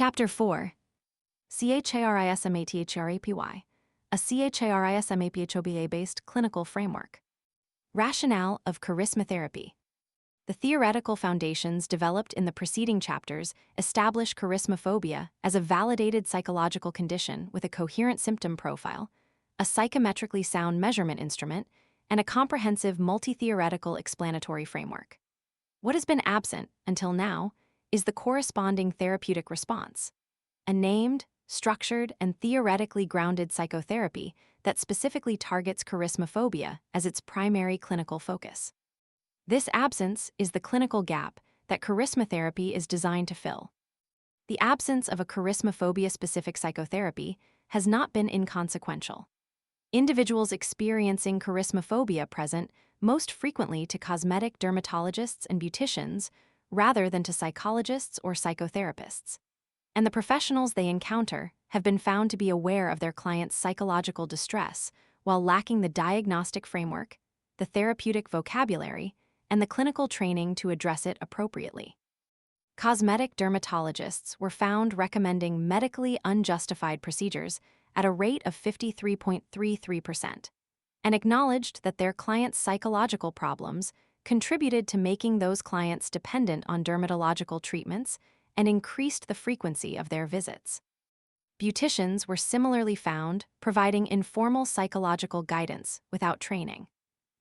Chapter 4. Charismatherapy, a Charismatherapy-based clinical framework. Rationale of charismatherapy. The theoretical foundations developed in the preceding chapters establish charismaphobia as a validated psychological condition with a coherent symptom profile, a psychometrically sound measurement instrument, and a comprehensive multi-theoretical explanatory framework. What has been absent, until now, is the corresponding therapeutic response, a named, structured, and theoretically grounded psychotherapy that specifically targets charismaphobia as its primary clinical focus. This absence is the clinical gap that charismatherapy is designed to fill. The absence of a charismaphobia-specific psychotherapy has not been inconsequential. Individuals experiencing charismaphobia present most frequently to cosmetic dermatologists and beauticians rather than to psychologists or psychotherapists. And the professionals they encounter have been found to be aware of their clients' psychological distress while lacking the diagnostic framework, the therapeutic vocabulary, and the clinical training to address it appropriately. Cosmetic dermatologists were found recommending medically unjustified procedures at a rate of 53.33%, and acknowledged that their clients' psychological problems contributed to making those clients dependent on dermatological treatments and increased the frequency of their visits. Beauticians were similarly found providing informal psychological guidance without training,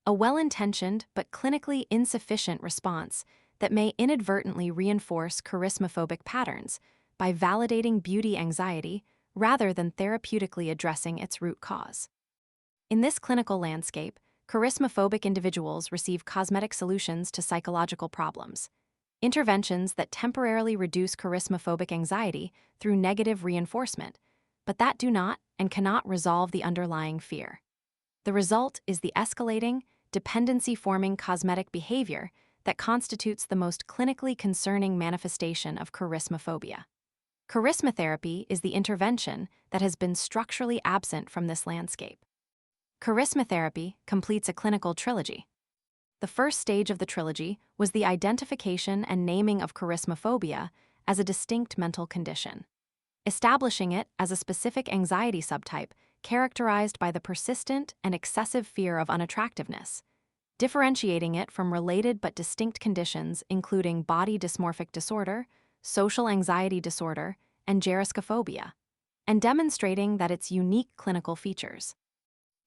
a well-intentioned but clinically insufficient response that may inadvertently reinforce charismaphobic patterns by validating beauty anxiety rather than therapeutically addressing its root cause. In this clinical landscape, charismaphobic individuals receive cosmetic solutions to psychological problems, interventions that temporarily reduce charismaphobic anxiety through negative reinforcement, but that do not and cannot resolve the underlying fear. The result is the escalating, dependency-forming cosmetic behavior that constitutes the most clinically concerning manifestation of charismaphobia. Charismatherapy is the intervention that has been structurally absent from this landscape. Charismatherapy completes a clinical trilogy. The first stage of the trilogy was the identification and naming of charismaphobia as a distinct mental condition, establishing it as a specific anxiety subtype characterized by the persistent and excessive fear of unattractiveness, differentiating it from related but distinct conditions including body dysmorphic disorder, social anxiety disorder, and geriskophobia, and demonstrating that its unique clinical features,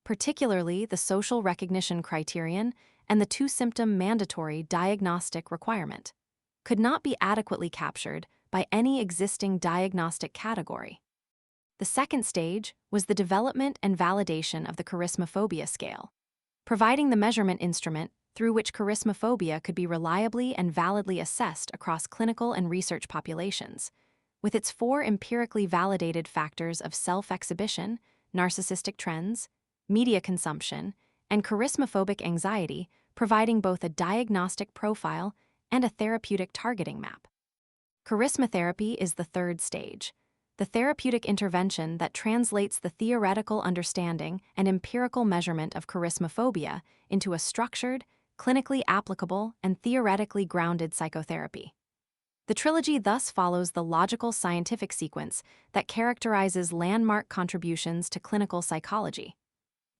particularly the social recognition criterion and the two-symptom mandatory diagnostic requirement, could not be adequately captured by any existing diagnostic category. The second stage was the development and validation of the charismaphobia scale, providing the measurement instrument through which charismaphobia could be reliably and validly assessed across clinical and research populations, with its 4 empirically validated factors of self-exhibition, narcissistic trends, media consumption, and charismaphobic anxiety, providing both a diagnostic profile and a therapeutic targeting map. Charismatherapy is the third stage, the therapeutic intervention that translates the theoretical understanding and empirical measurement of charismaphobia into a structured, clinically applicable, and theoretically grounded psychotherapy. The trilogy thus follows the logical scientific sequence that characterizes landmark contributions to clinical psychology.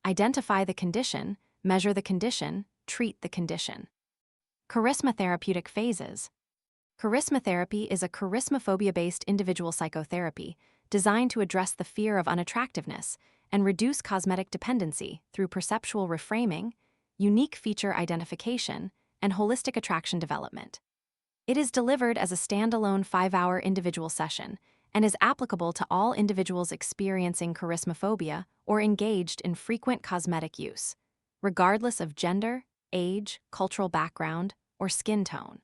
Identify the condition, measure the condition, treat the condition. Charismatherapeutic phases. Charismatherapy is a charismaphobia-based individual psychotherapy designed to address the fear of unattractiveness and reduce cosmetic dependency through perceptual reframing, unique feature identification, and holistic attraction development. It is delivered as a standalone 5-hour individual session and is applicable to all individuals experiencing charismaphobia or engaged in frequent cosmetic use, regardless of gender, age, cultural background, or skin tone.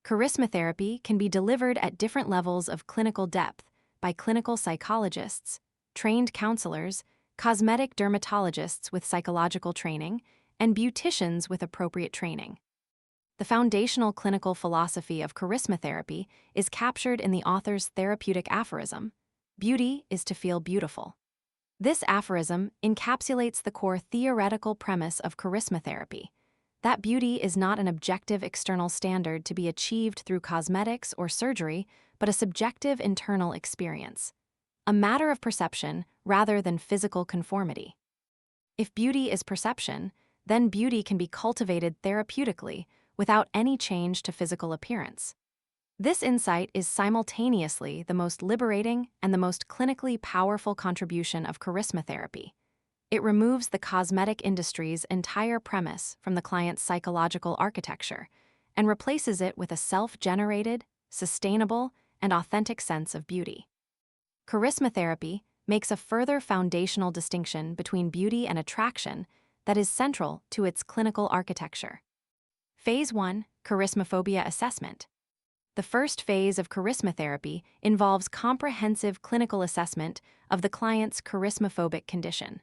Charismatherapy can be delivered at different levels of clinical depth by clinical psychologists, trained counselors, cosmetic dermatologists with psychological training, and beauticians with appropriate training. The foundational clinical philosophy of charismatherapy is captured in the author's therapeutic aphorism, "Beauty is to feel beautiful." This aphorism encapsulates the core theoretical premise of charismatherapy, that beauty is not an objective external standard to be achieved through cosmetics or surgery, but a subjective internal experience, a matter of perception rather than physical conformity. If beauty is perception, then beauty can be cultivated therapeutically without any change to physical appearance. This insight is simultaneously the most liberating and the most clinically powerful contribution of charismatherapy. It removes the cosmetic industry's entire premise from the client's psychological architecture and replaces it with a self-generated, sustainable, and authentic sense of beauty. Charismatherapy makes a further foundational distinction between beauty and attraction that is central to its clinical architecture. Phase 1, Charismaphobia Assessment. The first phase of charismatherapy involves comprehensive clinical assessment of the client's charismaphobic condition.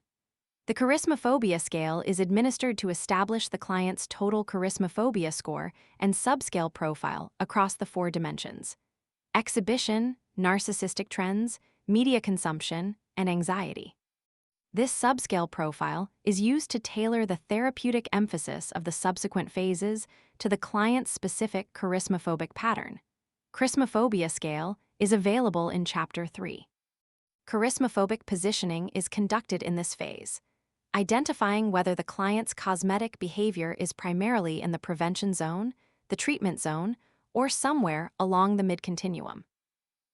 The charismaphobia scale is administered to establish the client's total charismaphobia score and subscale profile across the 4 dimensions: exhibition, narcissistic trends, media consumption, and anxiety. This subscale profile is used to tailor the therapeutic emphasis of the subsequent phases to the client's specific charismaphobic pattern. Charismaphobia scale is available in Chapter 3. Charismaphobic positioning is conducted in this phase, identifying whether the client's cosmetic behavior is primarily in the prevention zone, the treatment zone, or somewhere along the mid-continuum.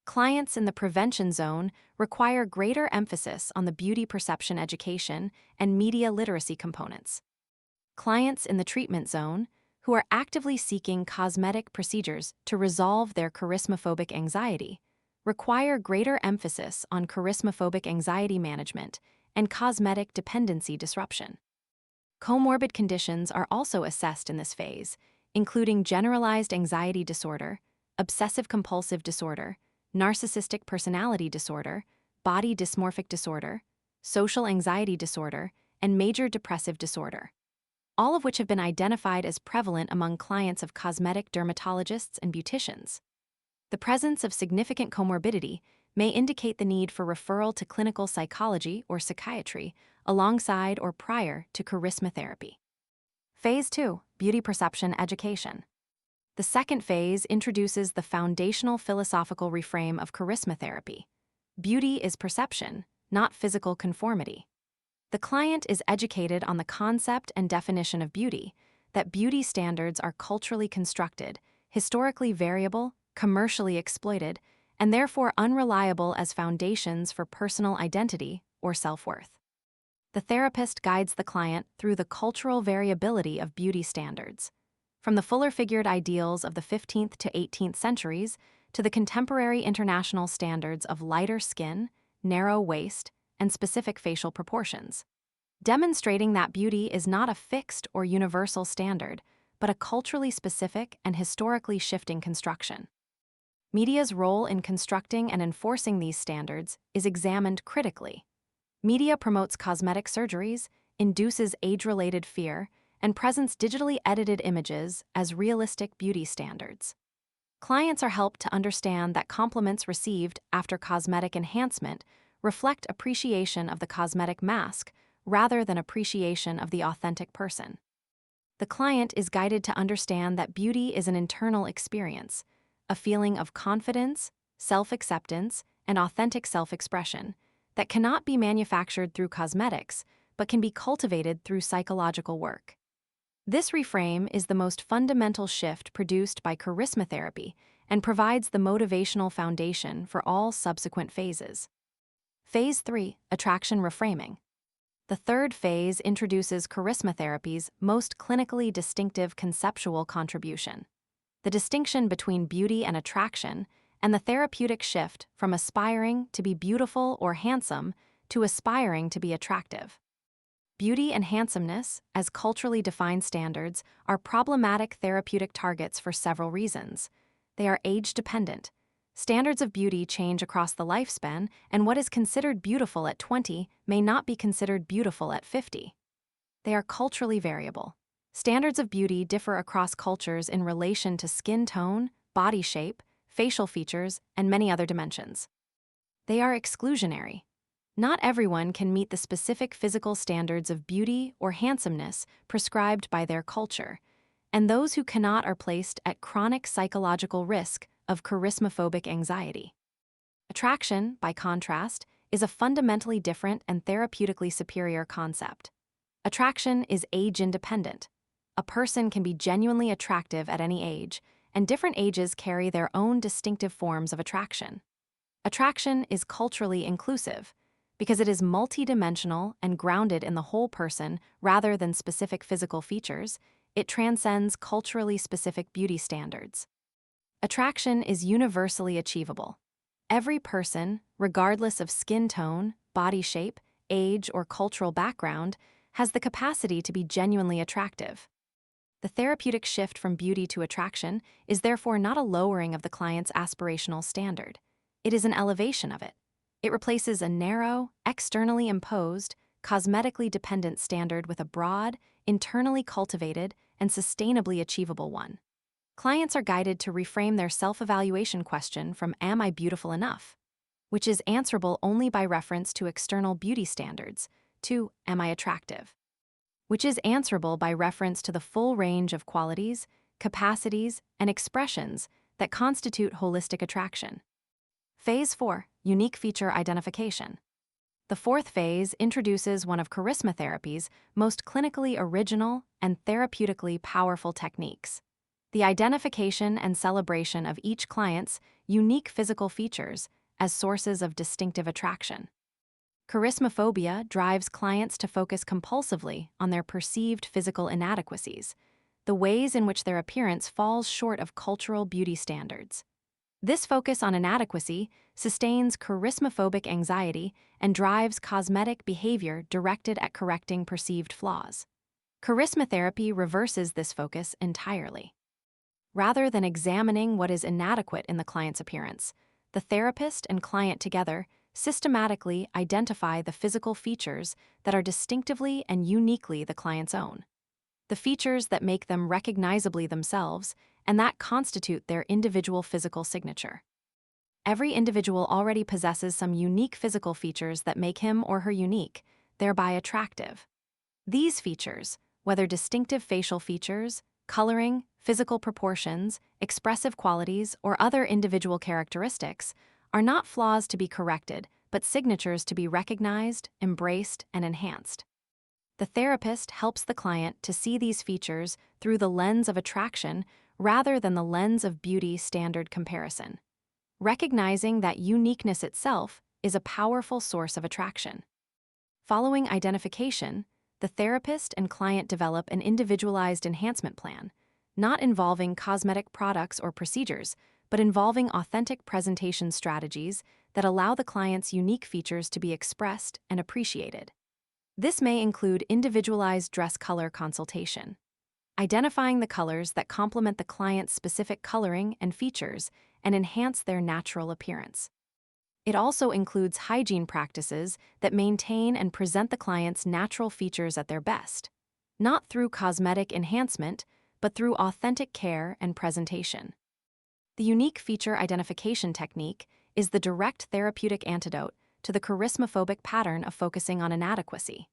Clients in the prevention zone require greater emphasis on the beauty perception education and media literacy components. Clients in the treatment zone, who are actively seeking cosmetic procedures to resolve their charismaphobic anxiety, require greater emphasis on charismaphobic anxiety management and cosmetic dependency disruption. Comorbid conditions are also assessed in this phase, including generalized anxiety disorder, obsessive-compulsive disorder, narcissistic personality disorder, body dysmorphic disorder, social anxiety disorder, and major depressive disorder, all of which have been identified as prevalent among clients of cosmetic dermatologists and beauticians. The presence of significant comorbidity may indicate the need for referral to clinical psychology or psychiatry alongside or prior to charismatherapy. Phase 2, Beauty Perception Education. The second phase introduces the foundational philosophical reframe of charismatherapy. Beauty is perception, not physical conformity. The client is educated on the concept and definition of beauty, that beauty standards are culturally constructed, historically variable, commercially exploited, and therefore unreliable as foundations for personal identity or self-worth. The therapist guides the client through the cultural variability of beauty standards, from the fuller-figured ideals of the 15th to 18th centuries to the contemporary international standards of lighter skin, narrow waist, and specific facial proportions, demonstrating that beauty is not a fixed or universal standard, but a culturally specific and historically shifting construction. Media's role in constructing and enforcing these standards is examined critically. Media promotes cosmetic surgeries, induces age-related fear, and presents digitally edited images as realistic beauty standards. Clients are helped to understand that compliments received after cosmetic enhancement reflect appreciation of the cosmetic mask rather than appreciation of the authentic person. The client is guided to understand that beauty is an internal experience, a feeling of confidence, self-acceptance, and authentic self-expression that cannot be manufactured through cosmetics, but can be cultivated through psychological work. This reframe is the most fundamental shift produced by charismatherapy and provides the motivational foundation for all subsequent phases. Phase 3, Attraction Reframing. The third phase introduces charismatherapy's most clinically distinctive conceptual contribution: the distinction between beauty and attraction, and the therapeutic shift from aspiring to be beautiful or handsome to aspiring to be attractive. Beauty and handsomeness, as culturally defined standards, are problematic therapeutic targets for several reasons. They are age-dependent. Standards of beauty change across the lifespan, and what is considered beautiful at 20 may not be considered beautiful at 50. They are culturally variable. Standards of beauty differ across cultures in relation to skin tone, body shape, facial features, and many other dimensions. They are exclusionary. Not everyone can meet the specific physical standards of beauty or handsomeness prescribed by their culture, and those who cannot are placed at chronic psychological risk of charismaphobic anxiety. Attraction, by contrast, is a fundamentally different and therapeutically superior concept. Attraction is age-independent. A person can be genuinely attractive at any age, and different ages carry their own distinctive forms of attraction. Attraction is culturally inclusive because it is multidimensional and grounded in the whole person rather than specific physical features. It transcends culturally specific beauty standards. Attraction is universally achievable. Every person, regardless of skin tone, body shape, age, or cultural background, has the capacity to be genuinely attractive. The therapeutic shift from beauty to attraction is therefore not a lowering of the client's aspirational standard. It is an elevation of it. It replaces a narrow, externally imposed, cosmetically dependent standard with a broad, internally cultivated, and sustainably achievable one. Clients are guided to reframe their self-evaluation question from "Am I beautiful enough?", which is answerable only by reference to external beauty standards, to "Am I attractive?", which is answerable by reference to the full range of qualities, capacities, and expressions that constitute holistic attraction. Phase 4, Unique Feature Identification. The fourth phase introduces one of charismatherapy's most clinically original and therapeutically powerful techniques: the identification and celebration of each client's unique physical features as sources of distinctive attraction. Charismaphobia drives clients to focus compulsively on their perceived physical inadequacies, the ways in which their appearance falls short of cultural beauty standards. This focus on inadequacy sustains charismaphobic anxiety and drives cosmetic behavior directed at correcting perceived flaws. Charismatherapy reverses this focus entirely. Rather than examining what is inadequate in the client's appearance, the therapist and client together systematically identify the physical features that are distinctively and uniquely the client's own. The features that make them recognizably themselves and that constitute their individual physical signature. Every individual already possesses some unique physical features that make him or her unique, thereby attractive. These features, whether distinctive facial features, coloring, physical proportions, expressive qualities, or other individual characteristics, are not flaws to be corrected, but signatures to be recognized, embraced, and enhanced. The therapist helps the client to see these features through the lens of attraction rather than the lens of beauty standard comparison, recognizing that uniqueness itself is a powerful source of attraction. Following identification, the therapist and client develop an individualized enhancement plan, not involving cosmetic products or procedures, but involving authentic presentation strategies that allow the client's unique features to be expressed and appreciated. This may include individualized dress color consultation, identifying the colors that complement the client's specific coloring and features and enhance their natural appearance. It also includes hygiene practices that maintain and present the client's natural features at their best, not through cosmetic enhancement, but through authentic care and presentation. The unique feature identification technique is the direct therapeutic antidote to the charismaphobic pattern of focusing on inadequacy.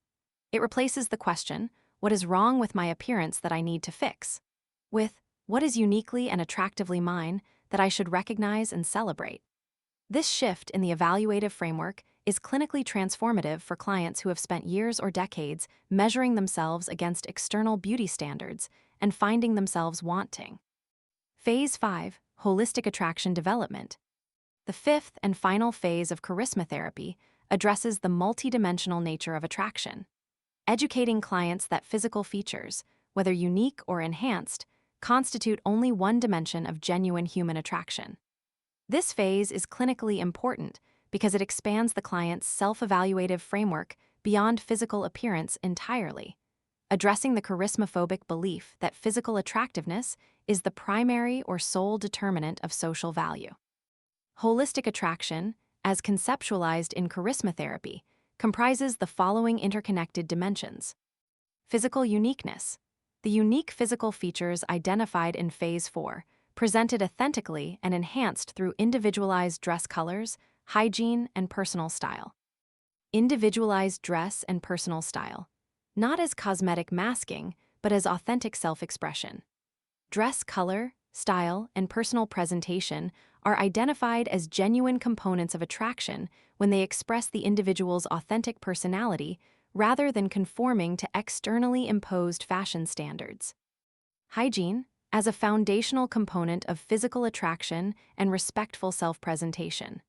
It replaces the question, "What is wrong with my appearance that I need to fix?" with, "What is uniquely and attractively mine that I should recognize and celebrate?" This shift in the evaluative framework is clinically transformative for clients who have spent years or decades measuring themselves against external beauty standards and finding themselves wanting. Phase 5, Holistic Attraction Development. The fifth and final phase of charismatherapy addresses the multidimensional nature of attraction, educating clients that physical features, whether unique or enhanced, constitute only one dimension of genuine human attraction. This phase is clinically important because it expands the client's self-evaluative framework beyond physical appearance entirely, addressing the charismaphobic belief that physical attractiveness is the primary or sole determinant of social value. Holistic attraction, as conceptualized in charismatherapy, comprises the following interconnected dimensions. Physical uniqueness. The unique physical features identified in Phase 4, presented authentically and enhanced through individualized dress colors, hygiene, and personal style. Individualized dress and personal style, not as cosmetic masking, but as authentic self-expression. Dress color, style, and personal presentation are identified as genuine components of attraction when they express the individual's authentic personality rather than conforming to externally imposed fashion standards. Hygiene, as a foundational component of physical attraction and respectful self-presentation.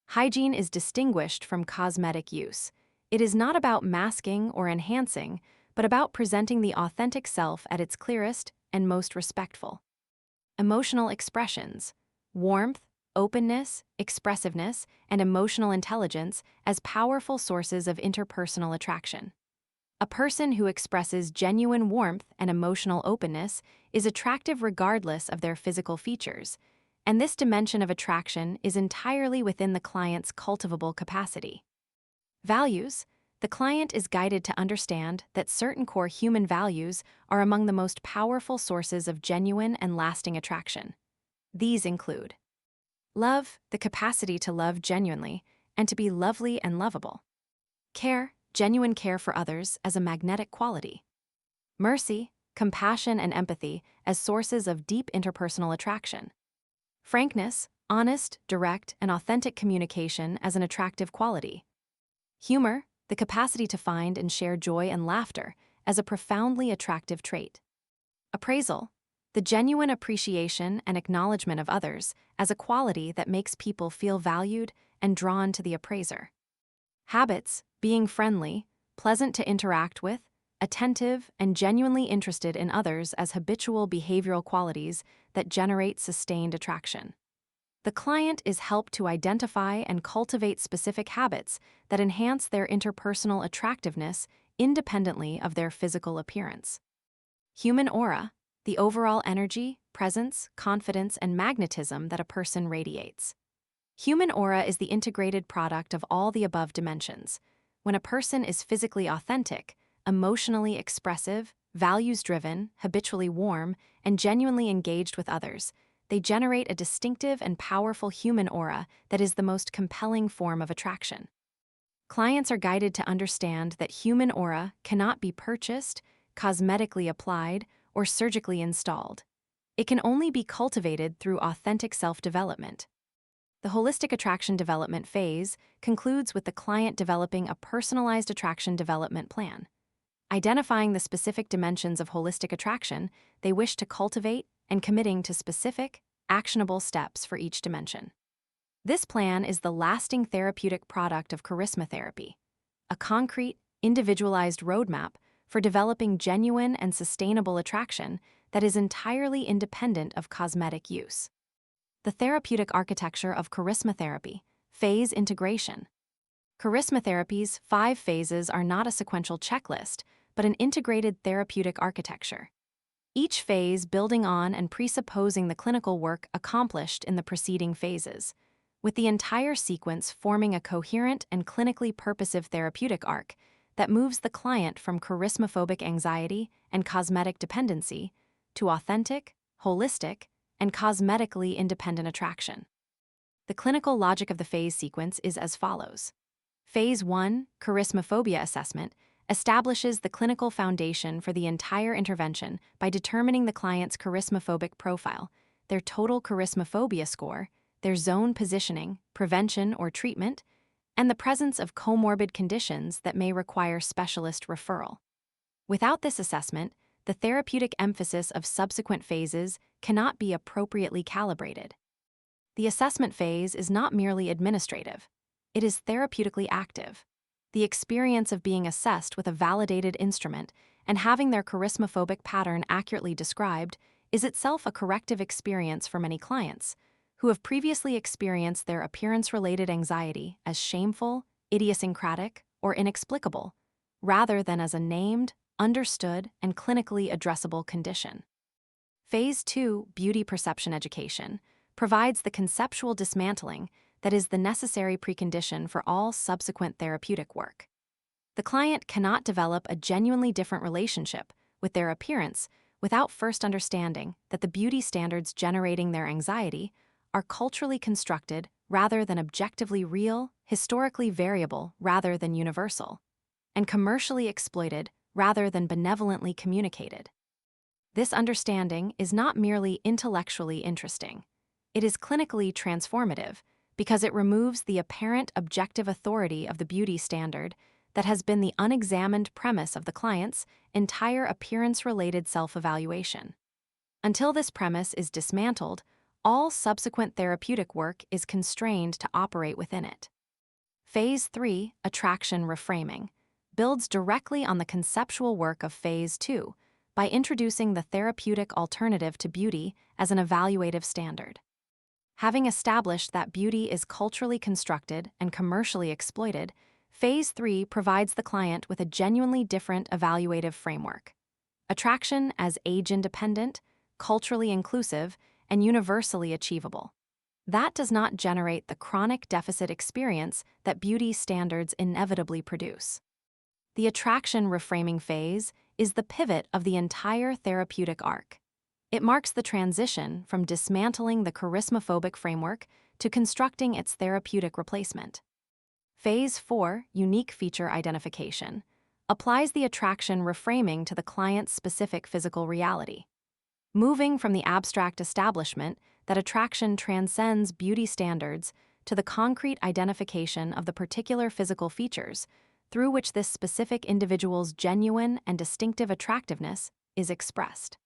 Hygiene is distinguished from cosmetic use. It is not about masking or enhancing, but about presenting the authentic self at its clearest and most respectful. Emotional expressions, warmth, openness, expressiveness, and emotional intelligence as powerful sources of interpersonal attraction. A person who expresses genuine warmth and emotional openness is attractive regardless of their physical features, and this dimension of attraction is entirely within the client's cultivable capacity. Values. The client is guided to understand that certain core human values are among the most powerful sources of genuine and lasting attraction. These include love, the capacity to love genuinely and to be lovely and lovable. Care, genuine care for others as a magnetic quality. Mercy, compassion and empathy as sources of deep interpersonal attraction. Frankness, honest, direct, and authentic communication as an attractive quality. Humor, the capacity to find and share joy and laughter as a profoundly attractive trait. Appraisal, the genuine appreciation and acknowledgement of others as a quality that makes people feel valued and drawn to the appraiser. Habits, being friendly, pleasant to interact with, attentive, and genuinely interested in others as habitual behavioral qualities that generate sustained attraction. The client is helped to identify and cultivate specific habits that enhance their interpersonal attractiveness independently of their physical appearance. Human aura, the overall energy, presence, confidence, and magnetism that a person radiates. Human aura is the integrated product of all the above dimensions. When a person is physically authentic, emotionally expressive, values-driven, habitually warm, and genuinely engaged with others, they generate a distinctive and powerful human aura that is the most compelling form of attraction. Clients are guided to understand that human aura cannot be purchased, cosmetically applied, or surgically installed. It can only be cultivated through authentic self-development. The holistic attraction development phase concludes with the client developing a personalized attraction development plan. Identifying the specific dimensions of holistic attraction they wish to cultivate and committing to specific, actionable steps for each dimension. This plan is the lasting therapeutic product of charismatherapy, a concrete, individualized roadmap for developing genuine and sustainable attraction that is entirely independent of cosmetic use. The therapeutic architecture of charismatherapy, phase integration. Charismatherapy's 5 phases are not a sequential checklist, but an integrated therapeutic architecture. Each phase building on and presupposing the clinical work accomplished in the preceding phases, with the entire sequence forming a coherent and clinically purposive therapeutic arc that moves the client from charismaphobic anxiety and cosmetic dependency to authentic, holistic, and cosmetically independent attraction. The clinical logic of the phase sequence is as follows. Phase 1, charismaphobia assessment, establishes the clinical foundation for the entire intervention by determining the client's charismaphobic profile, their total charismaphobia score, their zone positioning, prevention or treatment, and the presence of comorbid conditions that may require specialist referral. Without this assessment, the therapeutic emphasis of subsequent phases cannot be appropriately calibrated. The assessment phase is not merely administrative. It is therapeutically active. The experience of being assessed with a validated instrument and having their charismaphobic pattern accurately described is itself a corrective experience for many clients who have previously experienced their appearance-related anxiety as shameful, idiosyncratic, or inexplicable, rather than as a named, understood, and clinically addressable condition. Phase 2, beauty perception education, provides the conceptual dismantling that is the necessary precondition for all subsequent therapeutic work. The client cannot develop a genuinely different relationship with their appearance without first understanding that the beauty standards generating their anxiety are culturally constructed rather than objectively real, historically variable rather than universal, and commercially exploited rather than benevolently communicated. This understanding is not merely intellectually interesting. It is clinically transformative because it removes the apparent objective authority of the beauty standard that has been the unexamined premise of the client's entire appearance-related self-evaluation. Until this premise is dismantled, all subsequent therapeutic work is constrained to operate within it. Phase 3, attraction reframing, builds directly on the conceptual work of Phase 2 by introducing the therapeutic alternative to beauty as an evaluative standard. Having established that beauty is culturally constructed and commercially exploited, Phase 3 provides the client with a genuinely different evaluative framework. Attraction as age-independent, culturally inclusive, and universally achievable. That does not generate the chronic deficit experience that beauty standards inevitably produce. The attraction reframing phase is the pivot of the entire therapeutic arc. It marks the transition from dismantling the charismaphobic framework to constructing its therapeutic replacement. Phase 4, unique feature identification, applies the attraction reframing to the client's specific physical reality. Moving from the abstract establishment that attraction transcends beauty standards to the concrete identification of the particular physical features through which this specific individual's genuine and distinctive attractiveness is expressed.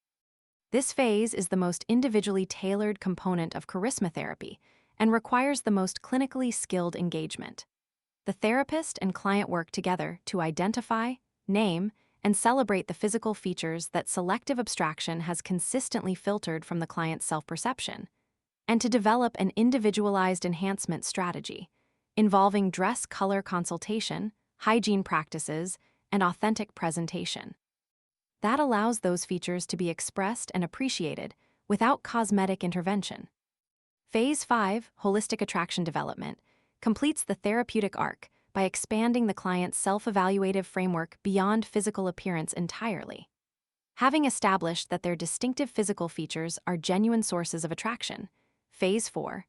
This phase is the most individually tailored component of charismatherapy and requires the most clinically skilled engagement. The therapist and client work together to identify, name, and celebrate the physical features that selective abstraction has consistently filtered from the client's self-perception, and to develop an individualized enhancement strategy involving dress color consultation, hygiene practices, and authentic presentation. That allows those features to be expressed and appreciated without cosmetic intervention. Phase 5, holistic attraction development, completes the therapeutic arc by expanding the client's self-evaluative framework beyond physical appearance entirely. Having established that their distinctive physical features are genuine sources of attraction, Phase 4,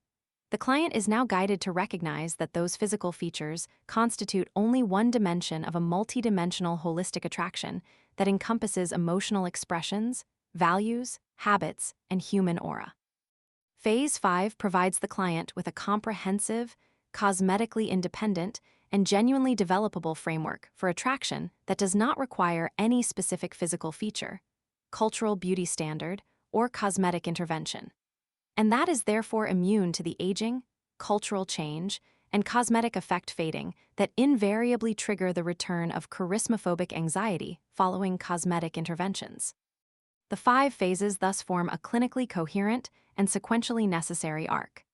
the client is now guided to recognize that those physical features constitute only one dimension of a multidimensional holistic attraction that encompasses emotional expressions, values, habits, and human aura. Phase 5 provides the client with a comprehensive, cosmetically independent, and genuinely developable framework for attraction that does not require any specific physical feature, cultural beauty standard, or cosmetic intervention. And that is therefore immune to the aging, cultural change, and cosmetic effect fading that invariably trigger the return of charismaphobic anxiety following cosmetic interventions. The 5 phases thus form a clinically coherent and sequentially necessary arc.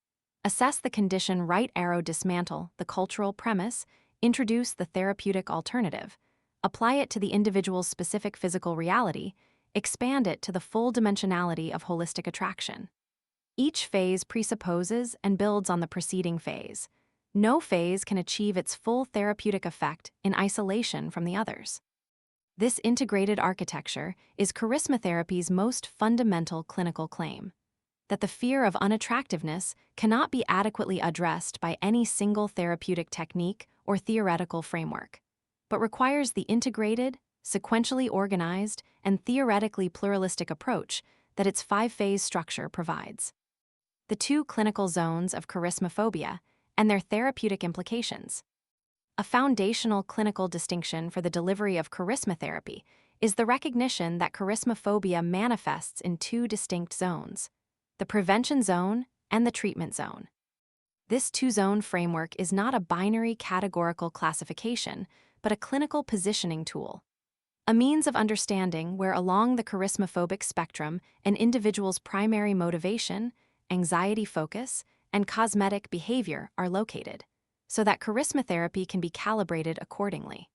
Assess the condition, right arrow, dismantle the cultural premise, introduce the therapeutic alternative, apply it to the individual's specific physical reality, expand it to the full dimensionality of holistic attraction. Each phase presupposes and builds on the preceding phase. No phase can achieve its full therapeutic effect in isolation from the others. This integrated architecture is charismatherapy's most fundamental clinical claim, that the fear of unattractiveness cannot be adequately addressed by any single therapeutic technique or theoretical framework, but requires the integrated, sequentially organized, and theoretically pluralistic approach that its 5-phase structure provides. The 2 clinical zones of charismaphobia and their therapeutic implications. A foundational clinical distinction for the delivery of charismatherapy is the recognition that charismaphobia manifests in 2 distinct zones: the prevention zone and the treatment zone. This 2-zone framework is not a binary categorical classification, but a clinical positioning tool, a means of understanding where along the charismaphobic spectrum an individual's primary motivation, anxiety focus, and cosmetic behavior are located, so that charismatherapy can be calibrated accordingly.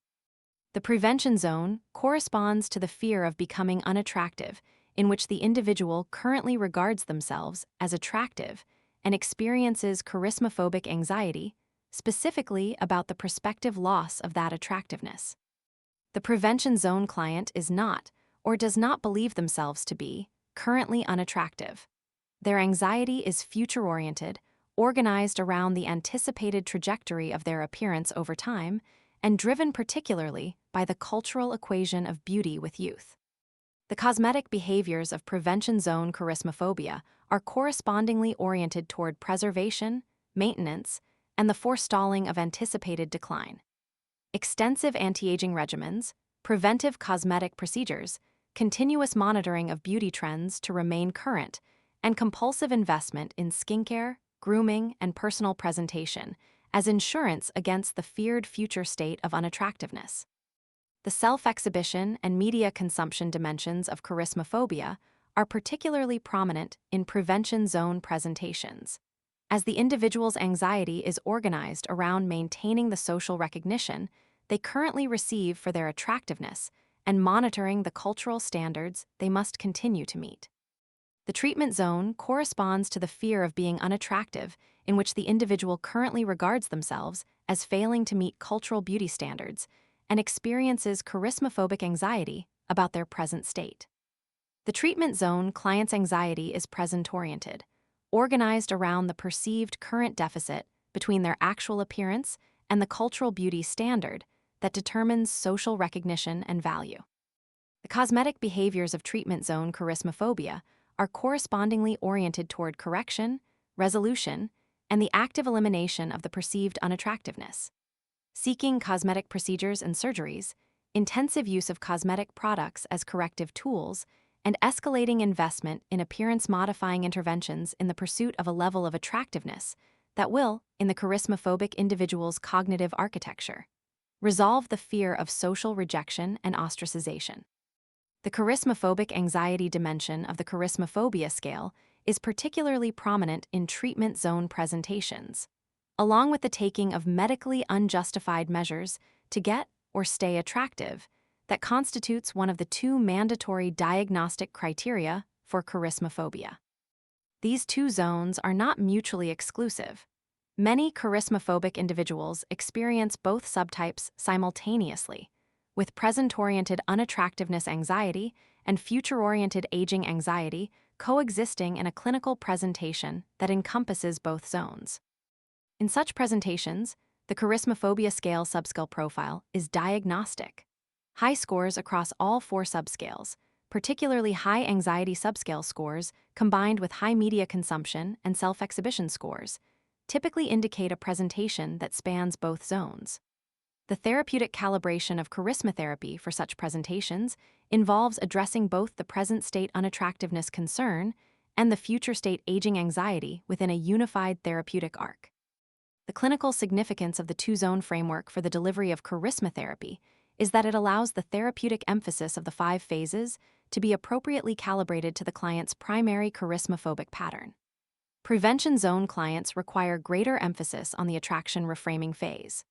The prevention zone corresponds to the fear of becoming unattractive, in which the individual currently regards themselves as attractive and experiences charismaphobic anxiety, specifically about the prospective loss of that attractiveness. The prevention zone client is not, or does not believe themselves to be, currently unattractive. Their anxiety is future-oriented, organized around the anticipated trajectory of their appearance over time, and driven particularly by the cultural equation of beauty with youth. The cosmetic behaviors of prevention zone charismaphobia are correspondingly oriented toward preservation, maintenance, and the forestalling of anticipated decline. Extensive anti-aging regimens, preventive cosmetic procedures, continuous monitoring of beauty trends to remain current, and compulsive investment in skincare, grooming, and personal presentation as insurance against the feared future state of unattractiveness. The self-exhibition and media consumption dimensions of charismaphobia are particularly prominent in prevention zone presentations, as the individual's anxiety is organized around maintaining the social recognition they currently receive for their attractiveness and monitoring the cultural standards they must continue to meet. The treatment zone corresponds to the fear of being unattractive in which the individual currently regards themselves as failing to meet cultural beauty standards and experiences charismaphobic anxiety about their present state. The treatment zone client's anxiety is present-oriented, organized around the perceived current deficit between their actual appearance and the cultural beauty standard that determines social recognition and value. The cosmetic behaviors of treatment zone charismaphobia are correspondingly oriented toward correction, resolution, and the active elimination of the perceived unattractiveness. Seeking cosmetic procedures and surgeries, intensive use of cosmetic products as corrective tools, and escalating investment in appearance-modifying interventions in the pursuit of a level of attractiveness that will, in the charismaphobic individual's cognitive architecture, resolve the fear of social rejection and ostracization. The charismaphobic anxiety dimension of the charismaphobia scale is particularly prominent in treatment zone presentations, along with the taking of medically unjustified measures to get or stay attractive that constitutes one of the two mandatory diagnostic criteria for charismaphobia. These two zones are not mutually exclusive. Many charismaphobic individuals experience both subtypes simultaneously, with present-oriented unattractiveness anxiety and future-oriented aging anxiety coexisting in a clinical presentation that encompasses both zones. In such presentations, the charismaphobia scale subscale profile is diagnostic. High scores across all four subscales, particularly high anxiety subscale scores combined with high media consumption and self-exhibition scores, typically indicate a presentation that spans both zones. The therapeutic calibration of charismatherapy for such presentations involves addressing both the present state unattractiveness concern and the future state aging anxiety within a unified therapeutic arc. The clinical significance of the two-zone framework for the delivery of charismatherapy is that it allows the therapeutic emphasis of the 5 phases to be appropriately calibrated to the client's primary charismaphobic pattern. Prevention zone clients require greater emphasis on the attraction reframing phase.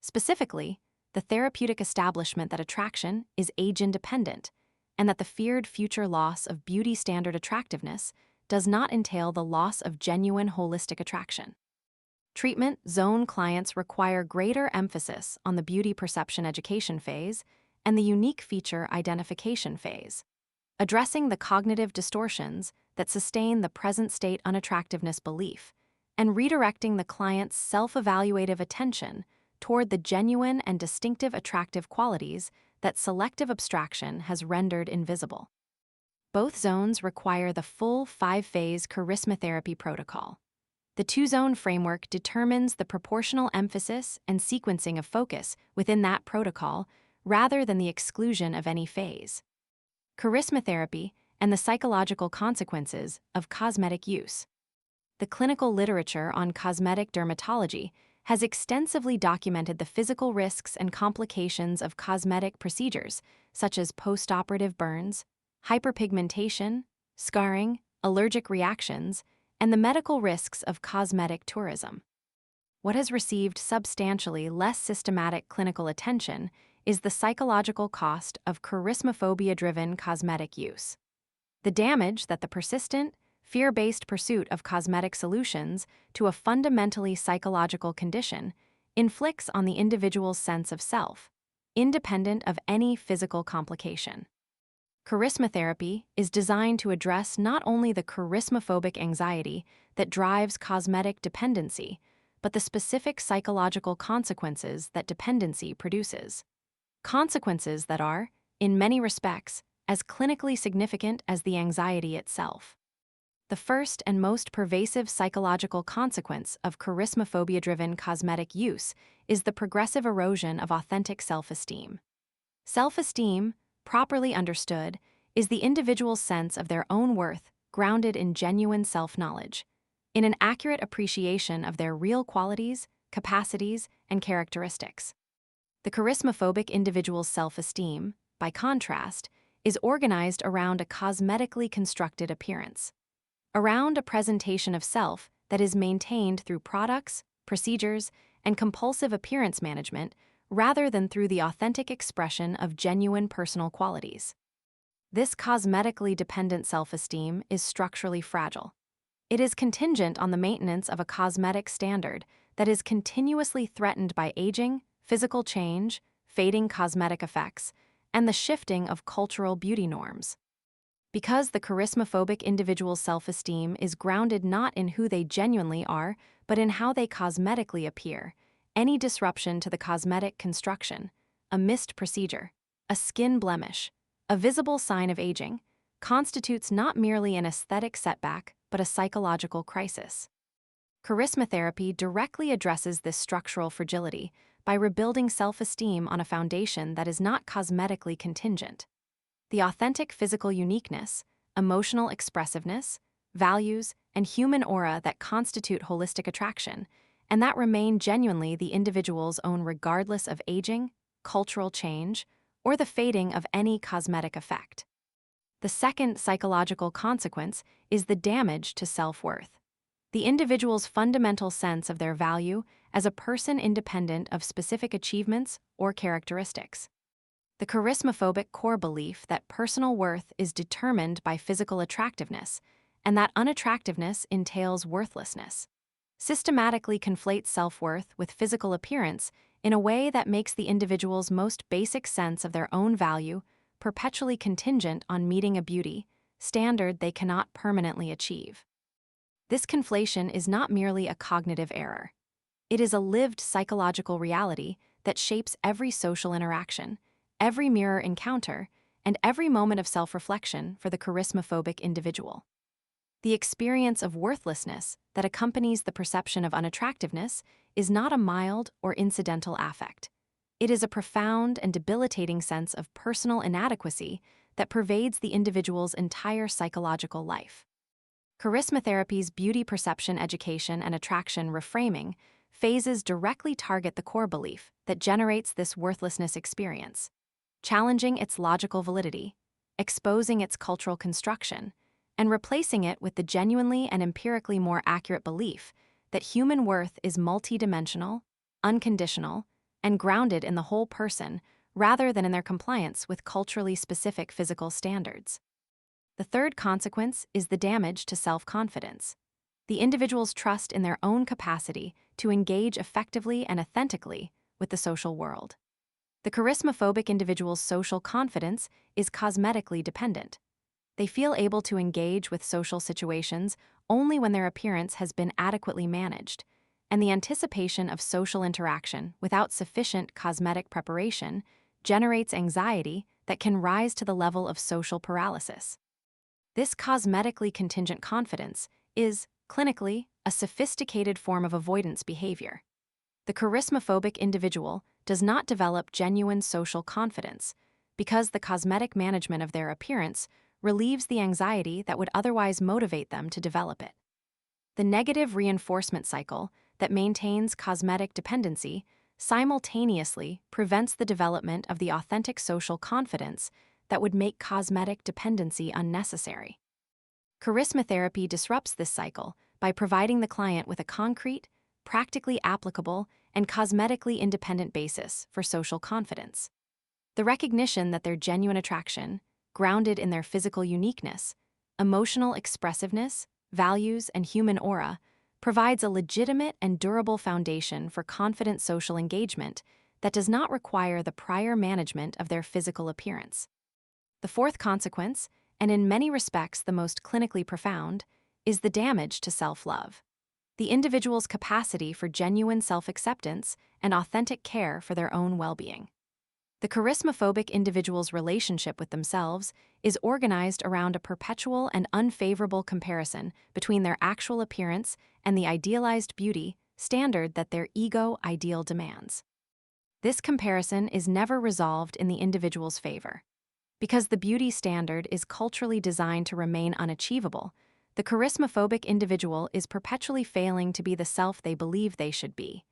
Specifically, the therapeutic establishment that attraction is age-independent and that the feared future loss of beauty standard attractiveness does not entail the loss of genuine holistic attraction. Treatment zone clients require greater emphasis on the beauty perception education phase and the unique feature identification phase, addressing the cognitive distortions that sustain the present state unattractiveness belief and redirecting the client's self-evaluative attention toward the genuine and distinctive attractive qualities that selective abstraction has rendered invisible. Both zones require the full 5-phase charismatherapy protocol. The two-zone framework determines the proportional emphasis and sequencing of focus within that protocol rather than the exclusion of any phase. Charismatherapy and the psychological consequences of cosmetic use. The clinical literature on cosmetic dermatology has extensively documented the physical risks and complications of cosmetic procedures, such as postoperative burns, hyperpigmentation, scarring, allergic reactions, and the medical risks of cosmetic tourism. What has received substantially less systematic clinical attention is the psychological cost of charismaphobia-driven cosmetic use. The damage that the persistent, fear-based pursuit of cosmetic solutions to a fundamentally psychological condition inflicts on the individual's sense of self, independent of any physical complication. Charismatherapy is designed to address not only the charismaphobic anxiety that drives cosmetic dependency, but the specific psychological consequences that dependency produces. Consequences that are, in many respects, as clinically significant as the anxiety itself. The first and most pervasive psychological consequence of charismaphobia-driven cosmetic use is the progressive erosion of authentic self-esteem. Self-esteem, properly understood, is the individual's sense of their own worth grounded in genuine self-knowledge, in an accurate appreciation of their real qualities, capacities, and characteristics. The charismaphobic individual's self-esteem, by contrast, is organized around a cosmetically constructed appearance, around a presentation of self that is maintained through products, procedures, and compulsive appearance management rather than through the authentic expression of genuine personal qualities. This cosmetically dependent self-esteem is structurally fragile. It is contingent on the maintenance of a cosmetic standard that is continuously threatened by aging, physical change, fading cosmetic effects, and the shifting of cultural beauty norms. Because the charismaphobic individual's self-esteem is grounded not in who they genuinely are, but in how they cosmetically appear, any disruption to the cosmetic construction, a missed procedure, a skin blemish, a visible sign of aging, constitutes not merely an aesthetic setback, but a psychological crisis. Charismatherapy directly addresses this structural fragility by rebuilding self-esteem on a foundation that is not cosmetically contingent. The authentic physical uniqueness, emotional expressiveness, values, and human aura that constitute holistic attraction, and that remain genuinely the individual's own regardless of aging, cultural change, or the fading of any cosmetic effect. The second psychological consequence is the damage to self-worth. The individual's fundamental sense of their value as a person independent of specific achievements or characteristics. The charismaphobic core belief that personal worth is determined by physical attractiveness and that unattractiveness entails worthlessness systematically conflates self-worth with physical appearance in a way that makes the individual's most basic sense of their own value perpetually contingent on meeting a beauty standard they cannot permanently achieve. This conflation is not merely a cognitive error. It is a lived psychological reality that shapes every social interaction, every mirror encounter, and every moment of self-reflection for the charismaphobic individual. The experience of worthlessness that accompanies the perception of unattractiveness is not a mild or incidental affect. It is a profound and debilitating sense of personal inadequacy that pervades the individual's entire psychological life. Charismatherapy's beauty perception education and attraction reframing phases directly target the core belief that generates this worthlessness experience, challenging its logical validity, exposing its cultural construction, and replacing it with the genuinely and empirically more accurate belief that human worth is multidimensional, unconditional, and grounded in the whole person rather than in their compliance with culturally specific physical standards. The third consequence is the damage to self-confidence. The individual's trust in their own capacity to engage effectively and authentically with the social world. The charismaphobic individual's social confidence is cosmetically dependent. They feel able to engage with social situations only when their appearance has been adequately managed, and the anticipation of social interaction without sufficient cosmetic preparation generates anxiety that can rise to the level of social paralysis. This cosmetically contingent confidence is, clinically, a sophisticated form of avoidance behavior. The charismaphobic individual does not develop genuine social confidence because the cosmetic management of their appearance relieves the anxiety that would otherwise motivate them to develop it. The negative reinforcement cycle that maintains cosmetic dependency simultaneously prevents the development of the authentic social confidence that would make cosmetic dependency unnecessary. Charismatherapy disrupts this cycle by providing the client with a concrete, practically applicable, and cosmetically independent basis for social confidence. The recognition that their genuine attraction, grounded in their physical uniqueness, emotional expressiveness, values, and human aura, provides a legitimate and durable foundation for confident social engagement that does not require the prior management of their physical appearance. The fourth consequence, and in many respects the most clinically profound, is the damage to self-love. The individual's capacity for genuine self-acceptance and authentic care for their own well-being. The charismaphobic individual's relationship with themselves is organized around a perpetual and unfavorable comparison between their actual appearance and the idealized beauty standard that their ego ideal demands. This comparison is never resolved in the individual's favor. Because the beauty standard is culturally designed to remain unachievable, the charismaphobic individual is perpetually failing to be the self they believe they should be.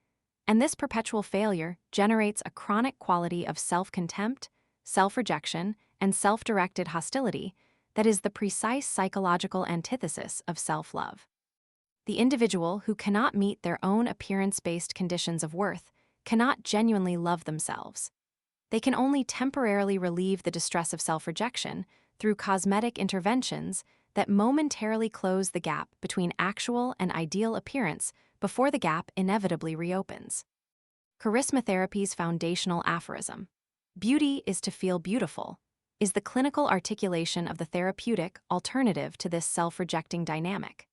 And this perpetual failure generates a chronic quality of self-contempt, self-rejection, and self-directed hostility that is the precise psychological antithesis of self-love. The individual who cannot meet their own appearance-based conditions of worth cannot genuinely love themselves. They can only temporarily relieve the distress of self-rejection through cosmetic interventions that momentarily close the gap between actual and ideal appearance before the gap inevitably reopens. Charismatherapy's foundational aphorism, "Beauty is to feel beautiful," is the clinical articulation of the therapeutic alternative to this self-rejecting dynamic.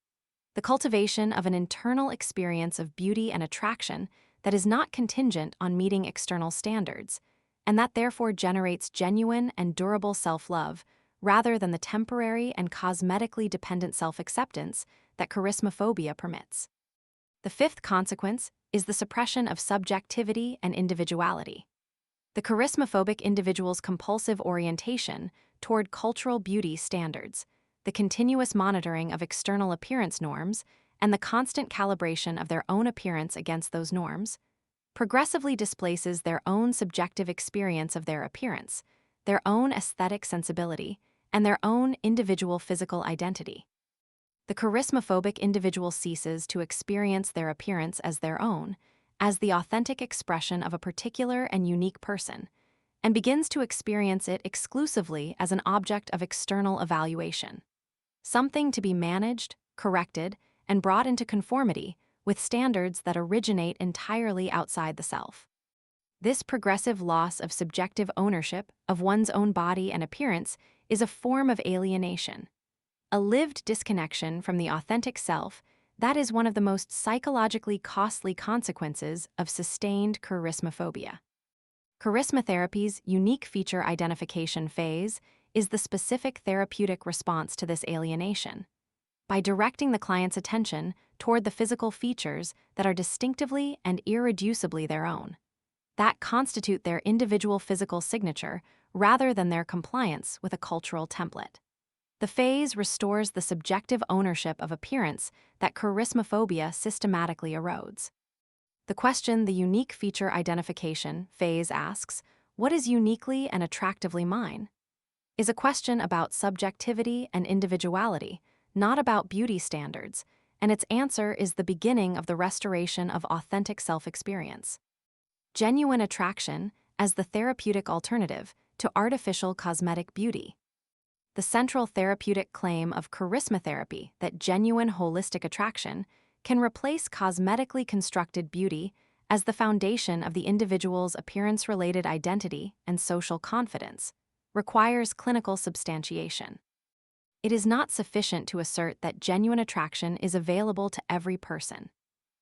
The cultivation of an internal experience of beauty and attraction that is not contingent on meeting external standards, and that therefore generates genuine and durable self-love rather than the temporary and cosmetically dependent self-acceptance that charismaphobia permits. The fifth consequence is the suppression of subjectivity and individuality. The charismaphobic individual's compulsive orientation toward cultural beauty standards, the continuous monitoring of external appearance norms, and the constant calibration of their own appearance against those norms, progressively displaces their own subjective experience of their appearance, their own aesthetic sensibility, and their own individual physical identity. The charismaphobic individual ceases to experience their appearance as their own, as the authentic expression of a particular and unique person, and begins to experience it exclusively as an object of external evaluation, something to be managed, corrected, and brought into conformity with standards that originate entirely outside the self. This progressive loss of subjective ownership of one's own body and appearance is a form of alienation, a lived disconnection from the authentic self that is one of the most psychologically costly consequences of sustained charismaphobia. Charismatherapy's unique feature identification phase is the specific therapeutic response to this alienation. By directing the client's attention toward the physical features that are distinctively and irreducibly their own, that constitute their individual physical signature rather than their compliance with a cultural template. The phase restores the subjective ownership of appearance that charismaphobia systematically erodes. The question the unique feature identification phase asks, "What is uniquely and attractively mine?" is a question about subjectivity and individuality, not about beauty standards, and its answer is the beginning of the restoration of authentic self-experience. Genuine attraction as the therapeutic alternative to artificial cosmetic beauty. The central therapeutic claim of charismatherapy that genuine holistic attraction can replace cosmetically constructed beauty as the foundation of the individual's appearance-related identity and social confidence requires clinical substantiation. It is not sufficient to assert that genuine attraction is available to every person.